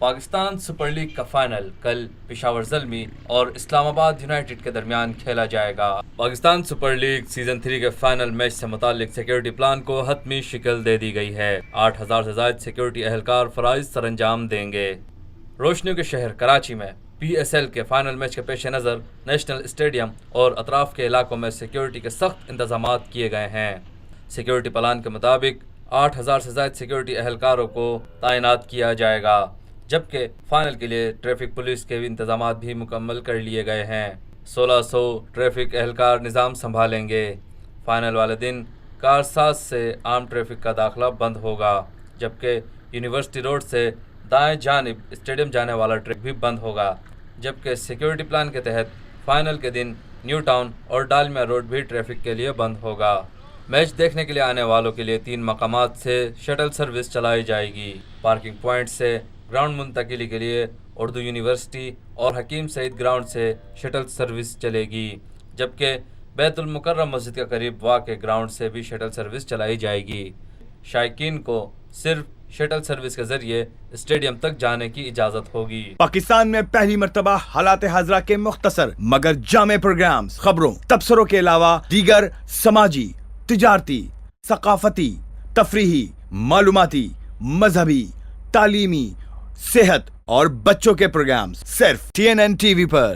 Pakistan super league کا final کل پشاور زلمی اور اسلام آباد یونائیٹڈ کے درمیان کھیلا جائے گا۔ پاکستان سپر لیگ سیزن 3 کے فائنل میچ سے متعلق سیکیورٹی پلان کو حتمی شکل دے دی گئی ہے۔ 8,000 سے زائد سیکیورٹی اہلکار فرائض سر انجام دیں گے۔ روشنیوں کے شہر کراچی میں PSL کے فائنل میچ کے پیش نظر نیشنل اسٹیڈیم اور اطراف کے علاقوں میں سیکیورٹی کے سخت انتظامات کیے گئے ہیں۔ سیکیورٹی پلان کے مطابق 8,000 سے زائد سیکیورٹی اہلکاروں کو تعینات کیا جائے گا، جبکہ فائنل کے لیے ٹریفک پولیس کے انتظامات بھی مکمل کر لیے گئے ہیں۔ 1,600 ٹریفک اہلکار نظام سنبھالیں گے۔ فائنل والے دن کارساز سے عام ٹریفک کا داخلہ بند ہوگا، جبکہ یونیورسٹی روڈ سے دائیں جانب اسٹیڈیم جانے والا ٹریفک بھی بند ہوگا، جبکہ سیکیورٹی پلان کے تحت فائنل کے دن نیو ٹاؤن اور ڈالمیا روڈ بھی ٹریفک کے لیے بند ہوگا۔ میچ دیکھنے کے لیے آنے والوں کے لیے 3 مقامات سے شٹل سروس چلائی جائے گی۔ پارکنگ پوائنٹ سے گراؤنڈ منتقلی کے لیے اردو یونیورسٹی اور حکیم سعید گراؤنڈ سے شٹل سروس چلے گی، جبکہ بیت المکرم مسجد کے قریب واقع گراؤنڈ سے بھی شٹل سروس چلائی جائے گی۔ شائقین کو صرف شٹل سروس کے ذریعے اسٹیڈیم تک جانے کی اجازت ہوگی۔ پاکستان میں پہلی مرتبہ حالات حاضرہ کے مختصر مگر جامع پروگرامز، خبروں، تبصروں کے علاوہ دیگر سماجی، تجارتی، ثقافتی، تفریحی، معلوماتی، مذہبی، تعلیمی، صحت اور بچوں کے پروگرامز صرف TNN TV پر۔